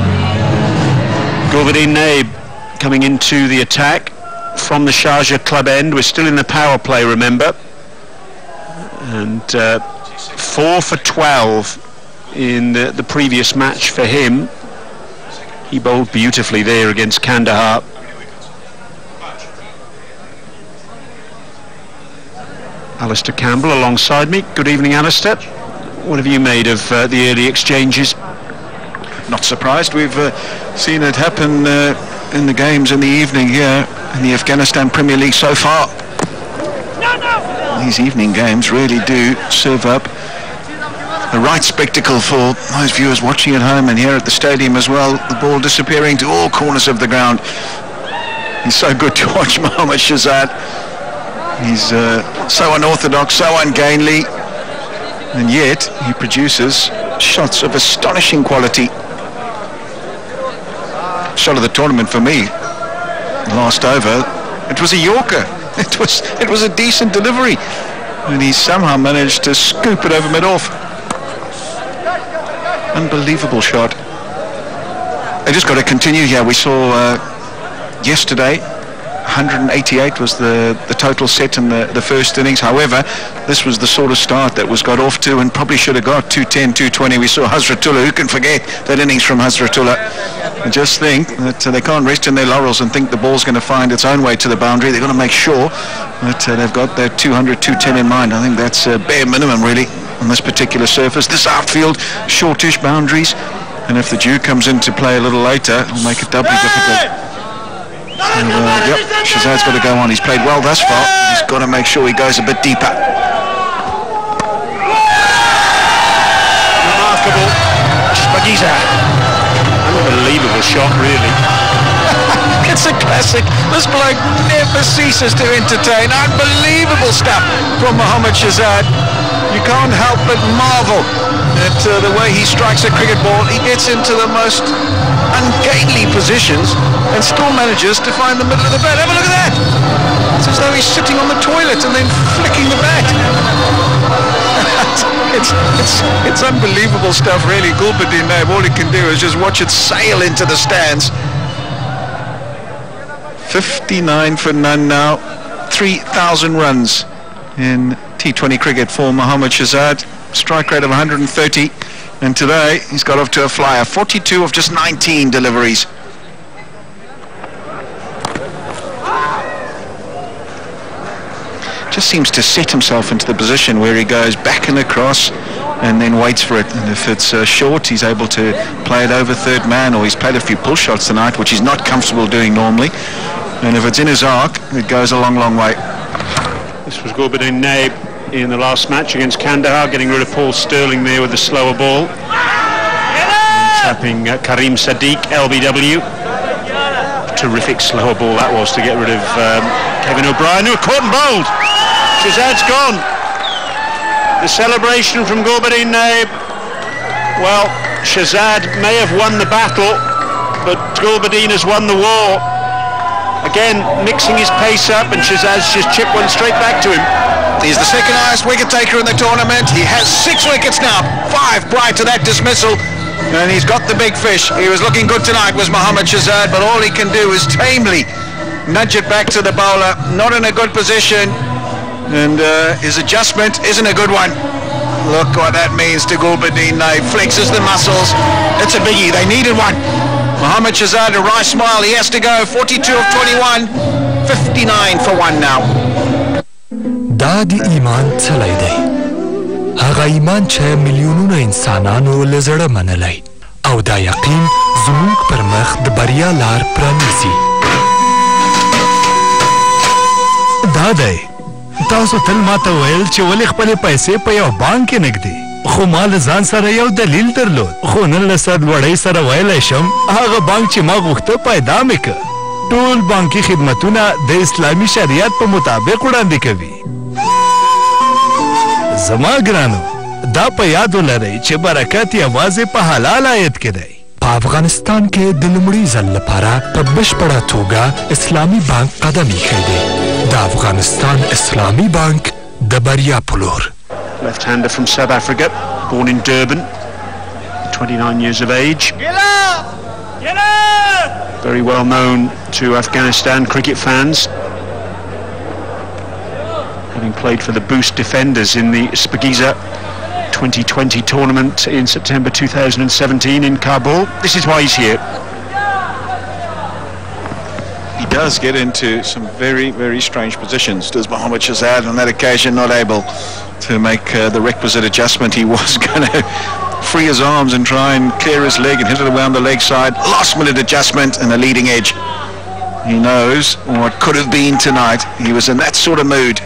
Gulbuddin Naib coming into the attack from the Sharjah club end. We're still in the power play, remember. And 4 for 12 in the previous match for him. He bowled beautifully there against Kandahar. Alistair Campbell alongside me. Good evening, Alistair. What have you made of the early exchanges? Not surprised. We've seen it happen in the games in the evening here in the Afghanistan Premier League so far. These evening games really do serve up the right spectacle for those viewers watching at home and here at the stadium as well. The ball disappearing to all corners of the ground. It's so good to watch Mohammad Shahzad. He's so unorthodox, so ungainly, and yet he produces shots of astonishing quality. Shot of the tournament for me last over, it was a Yorker. It was a decent delivery, and he somehow managed to scoop it over mid-off. Unbelievable shot. They just got to continue here. We saw yesterday 188 was the total set in the first innings. However, this was the sort of start that was got off to and probably should have got 210, 220. We saw Hazratullah. Who can forget that innings from Hazratullah? And just think that they can't rest in their laurels and think the ball's going to find its own way to the boundary. They're going to make sure that they've got that 200, 210 in mind. I think that's a bare minimum, really, on this particular surface. This outfield, shortish boundaries. And if the dew comes into play a little later, it'll make it doubly difficult. So, yep, Shahzad's got to go on. He's played well thus far. He's got to make sure he goes a bit deeper. Remarkable Spagiza. Unbelievable shot, really. classic. This bloke never ceases to entertain. Unbelievable stuff from Mohammad Shahzad. You can't help but marvel at the way he strikes a cricket ball. He gets into the most ungainly positions and still manages to find the middle of the bat. Have a look at that. It's as though he's sitting on the toilet and then flicking the bat. It's unbelievable stuff, really. Gulbuddin Naib, all he can do is just watch it sail into the stands. 59 for none now. 3,000 runs in T20 cricket for Mohammad Shahzad. Strike rate of 130. And today he's got off to a flyer. 42 of just 19 deliveries. Just seems to set himself into the position where he goes back and across and then waits for it. And if it's short, he's able to play it over third man, or he's played a few pull shots tonight, which he's not comfortable doing normally. And if it's in his arc, it goes a long, long way. This was Gulbuddin Naib in the last match against Kandahar, getting rid of Paul Sterling there with the slower ball. And tapping Karim Sadiq, LBW. Terrific slower ball that was to get rid of Kevin O'Brien, who caught and bowled. Shahzad's gone. The celebration from Gulbuddin Naib. Well, Shahzad may have won the battle, but Gulbuddin has won the war. Again, mixing his pace up, and Shahzad's just chipped one straight back to him. He's the second highest wicket taker in the tournament. He has 6 wickets now, 5 prior to that dismissal. And he's got the big fish. He was looking good tonight, was Mohammad Shahzad, but all he can do is tamely nudge it back to the bowler. Not in a good position. And his adjustment isn't a good one. Look what that means to Gulbuddin Naib. Flexes the muscles. It's a biggie. They needed one. Mohammad Shahzad, a wry smile. He has to go. 42 of 21. 59 for 1 now. دا د ایمان څلی دی هغه ایمان چې میلیونونه انسانانو له زړه منلی او دا یقین زموږ پر مخ د بریا لار پرانیزي دا دی تاسو تل ماته ویل چې ولې خپلې پیسې په یو بانک کې نږدې خو ما له ځان سره یو دلیل درلود خو نن له سرلوړۍ سره ویلی شم هغه بانک چې ما غوښته پیدا مې که ټول بانکي خدمتونه د اسلامي شریعت په مطابق وړاندې کوي زما ګرانو دا په یاد ولرئ چې برکت یوازې په حلال عاید کې دی په افغانستان کې د لومړي ځل لپاره په بشپړه توګه اسلامي بانک قدم ایښی دی د افغانستان اسلامي بانک د بریا په لور Left-hander from South Africa, born in Durban, 29 years of age. Very well known to Afghanistan cricket fans, having played for the Boost Defenders in the Spagiza 2020 tournament in September 2017 in Kabul. This is why he's here. He does get into some very, very strange positions. Does Mohammad Shahzad on that occasion not able to make the requisite adjustment? He was going to free his arms and try and clear his leg and hit it around the leg side. Last minute adjustment and the leading edge. He knows what could have been tonight. He was in that sort of mood.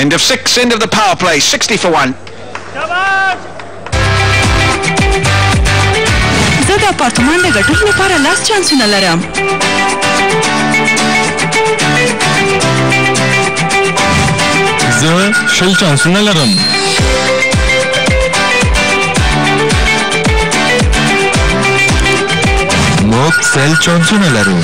End of 6, end of the power play, 60 for 1. زه د اپارتمان د ګټلو لپاره لاس چانسونه لرم زه 10 چانسونه لرم موږ 10 چانسونه لرو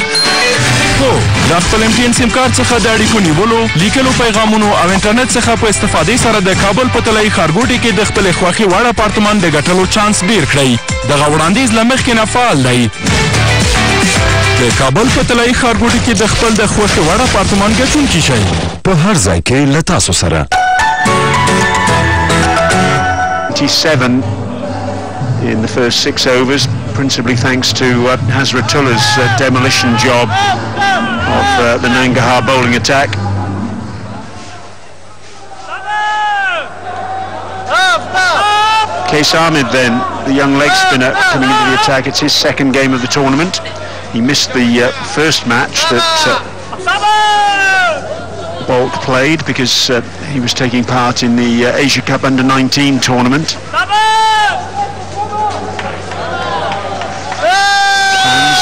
هو د خپل MTN سیم کارت څخه د اړیکو نیولو لیکلو پیغامونو او انټرنیټ څخه په استفادې سره د کابل په طلایي ښارګوټي کې د خپلې خوښې وړ اپارتمان د ګټلو چانس ډیر کړئ دغه وړاندیز له مخکې نه فعال دی د کابل په طلایي ښارګوټي کې د خپل د خوښې وړ اپارتمان ګټونکي شئ په هر ځای کې له تاسو سره 87 in the first 6 overs, principally thanks to Hazratullah's demolition job of the Nangarhar bowling attack. Case Ahmed then, the young leg spinner coming into the attack. It's his second game of the tournament. He missed the first match that Bolt played because he was taking part in the Asia Cup Under-19 tournament. Plans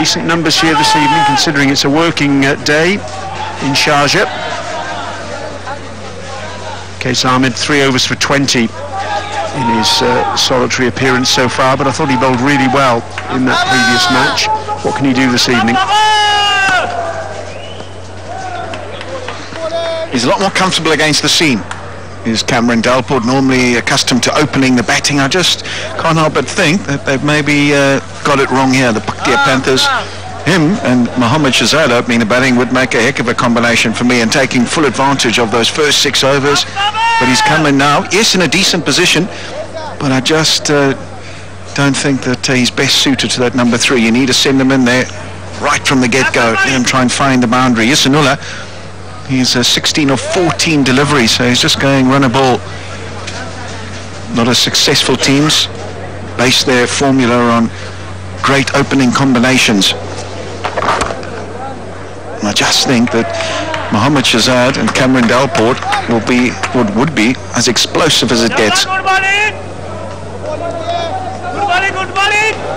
decent numbers here this evening, considering it's a working day in Sharjah. Qais Ahmed, 3 overs for 20 in his solitary appearance so far, but I thought he bowled really well in that previous match. What can he do this evening? He's a lot more comfortable against the seam. Is Cameron Delport, normally accustomed to opening the batting. I just can't help but think that they've maybe got it wrong here. The Paktia Panthers, him and Mohammad Shahzad opening the batting would make a heck of a combination for me, and taking full advantage of those first 6 overs. But he's come in now, yes, in a decent position, but I just don't think that he's best suited to that number 3. You need to send him in there right from the get-go. Let him try and find the boundary. Yasinullah, he's 16 of 14 deliveries, so he's just going run a ball. Not as successful teams base their formula on great opening combinations. And I just think that Mohammad Shahzad and Cameron Delport would be as explosive as it gets.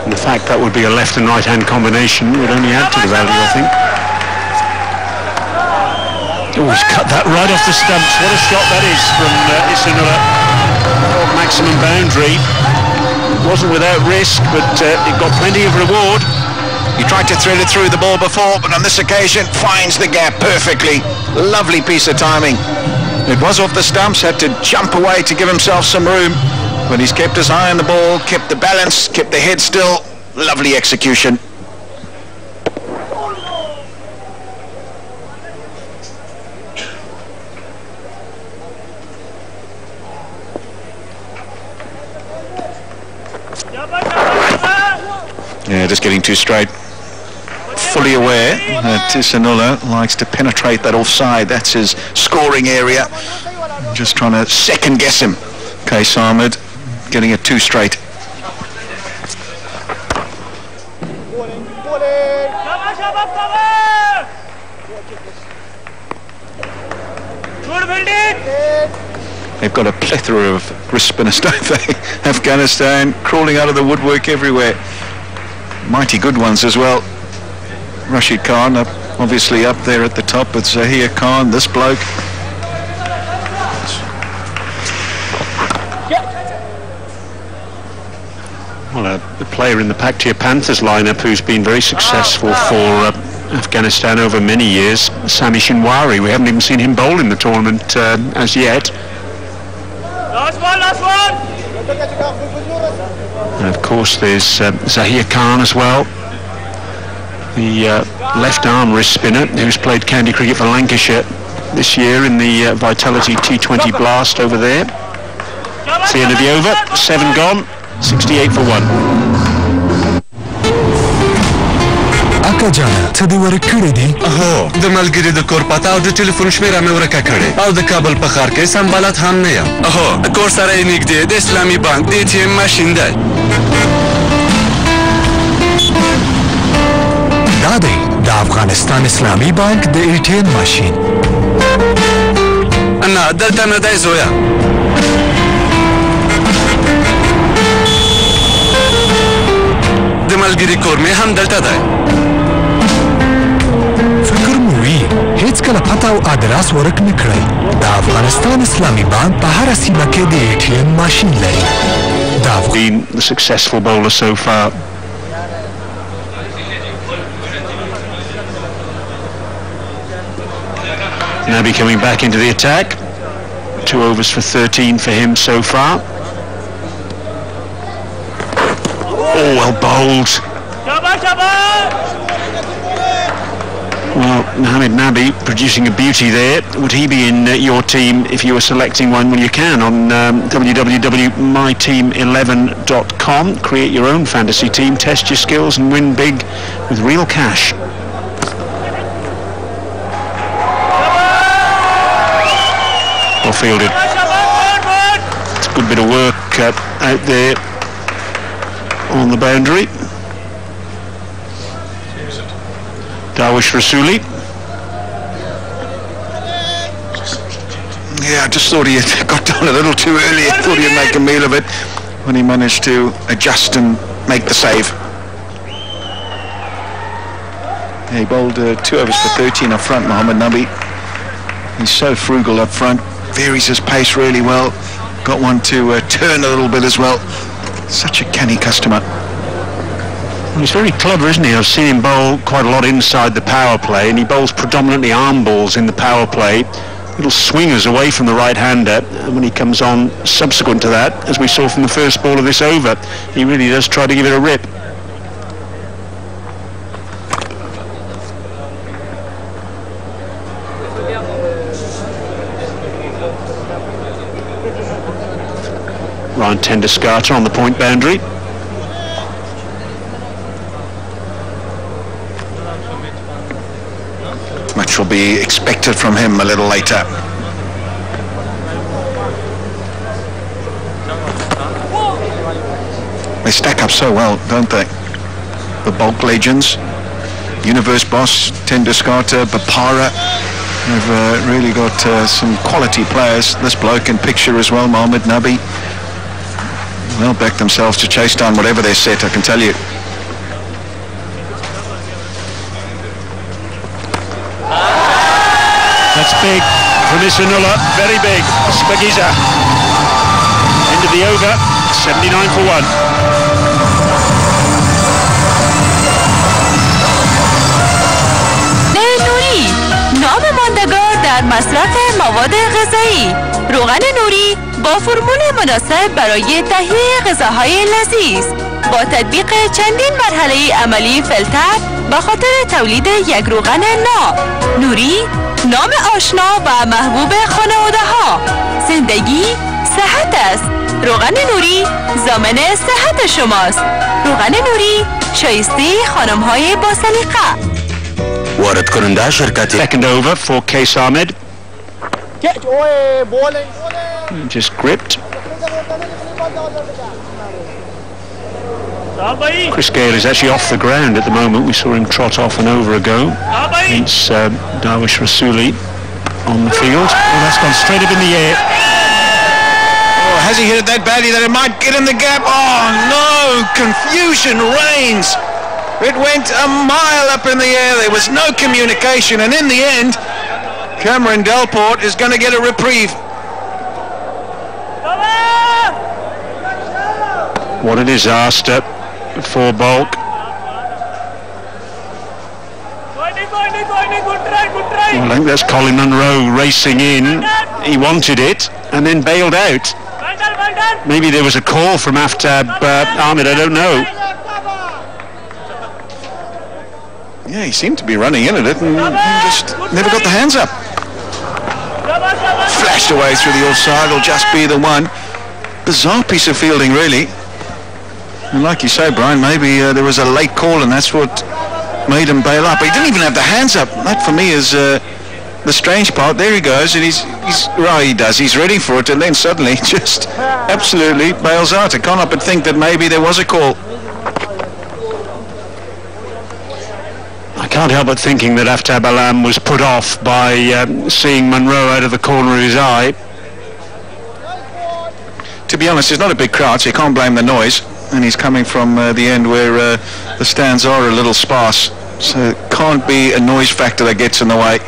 And the fact that would be a left and right hand combination would only add to the value, I think. Oh, he's cut that right off the stumps. What a shot that is from Yasinullah. Maximum boundary. It wasn't without risk, but it got plenty of reward. He tried to thread it through the ball before, but on this occasion finds the gap perfectly. Lovely piece of timing. It was off the stumps, had to jump away to give himself some room, but he's kept his eye on the ball, kept the balance, kept the head still. Lovely execution. Yeah, just getting too straight. Fully aware that Yasinullah likes to penetrate that offside. That's his scoring area. Just trying to second guess him. Qais Ahmed getting it too straight. They've got a plethora of wrist spinners, don't they? Afghanistan crawling out of the woodwork everywhere. Mighty good ones as well. Rashid Khan obviously up there at the top with Zahir Khan, this bloke. Well, a player in the Paktia Panthers lineup who's been very successful for Afghanistan over many years, Sami Shinwari. We haven't even seen him bowl in the tournament as yet. Last one! And of course there's Zahir Khan as well, the left arm wrist spinner who's played county cricket for Lancashire this year in the Vitality T20 Blast over there. It's the end of the over, 7 gone, 68 for 1. اکا جانا څه دې ورکړې دي؟ هو د ملګري د کور پته او د ټلیفون شمیره مې ورکه کړې او د کابل په ښار کې سمبالات هم نه یم. هو کور سره یې نږدې د اسلامي بانک د ATM ماشین دی. دا دی د افغانستان اسلامي بانک د ATM ماشین. نه دلته نه دی زویا. د ملګري کور مې هم دلته دی. فکر مو وي هیڅ کله پته او ادرس ورک نه کړئ. د افغانستان اسلامي بانک په هره سیمه کې د ATM ماشین لري. Been the successful bowler so far. Nabi coming back into the attack. 2 overs for 13 for him so far. Oh, well bowled. Well, Mohammed Nabi producing a beauty there. Would he be in your team if you were selecting one? Well, you can on www.myteam11.com. Create your own fantasy team, test your skills and win big with real cash. Well fielded. It's a good bit of work out there on the boundary. Darwish Rasuli. Yeah, I just thought he had got down a little too early. I thought he'd make a meal of it when he managed to adjust and make the save. He bowled 2 overs for 13 up front, Mohammad Nabi. He's so frugal up front, varies his pace really well. Got one to turn a little bit as well. Such a canny customer. Well, he's very clever, isn't he? I've seen him bowl quite a lot inside the power play, and he bowls predominantly arm balls in the power play. Little swingers away from the right-hander, and when he comes on subsequent to that, as we saw from the first ball of this over, he really does try to give it a rip. Ryan Tenduskarter on the point boundary. Much will be expected from him a little later. They stack up so well, don't they? The bulk legends, Universe Boss, Tenduskarter, Bapara, have really got some quality players. This bloke in picture as well, Mohammad Nabi. They'll back themselves to chase down whatever they're set, I can tell you. That's big from Isanullah, very big. Spagiza. End of the over, 79 for 1. نوری نام ماندگار در مصرف مواد غذایی. روغن نوری با فرمول مناسب برای تهیه غذاهای لذیذ با تطبیق چندین مرحله عملی فیلتر به خاطر تولید یک روغن ناب. نوری نام آشنا و محبوب خانواده ها. زندگی صحت است. روغن نوری ضامن صحت شماست. روغن نوری شایسته خانم های با سلیقه. وارد کننده شرکت Second over for Case Ahmed. Just gripped. Chris Gale is actually off the ground at the moment. We saw him trot off an over ago. It's Darwish Rasuli on the field. Oh, that's gone straight up in the air. Oh, has he hit it that badly that it might get in the gap? Oh no, confusion reigns. It went a mile up in the air. There was no communication, and in the end, Cameron Delport is going to get a reprieve. What a disaster for Bulk. Well, I think that's Colin Munro racing in. He wanted it and then bailed out. Maybe there was a call from Aftab Ahmed, I don't know. Yeah, he seemed to be running in at it and just never got the hands up. Flashed away through the offside, will just be the one. Bizarre piece of fielding, really. And like you say, Brian, maybe there was a late call and that's what made him bail up. But he didn't even have the hands up. That for me is the strange part. There he goes, and well, he does. He's ready for it, and then suddenly just absolutely bails out. I can't help but think that maybe there was a call. I can't help but thinking that Aftab Alam was put off by seeing Munro out of the corner of his eye. To be honest, it's not a big crowd, so you can't blame the noise. And he's coming from the end where the stands are a little sparse. So it can't be a noise factor that gets in the way.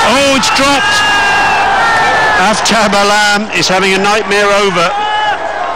Oh, it's dropped. Aftab Alam is having a nightmare over.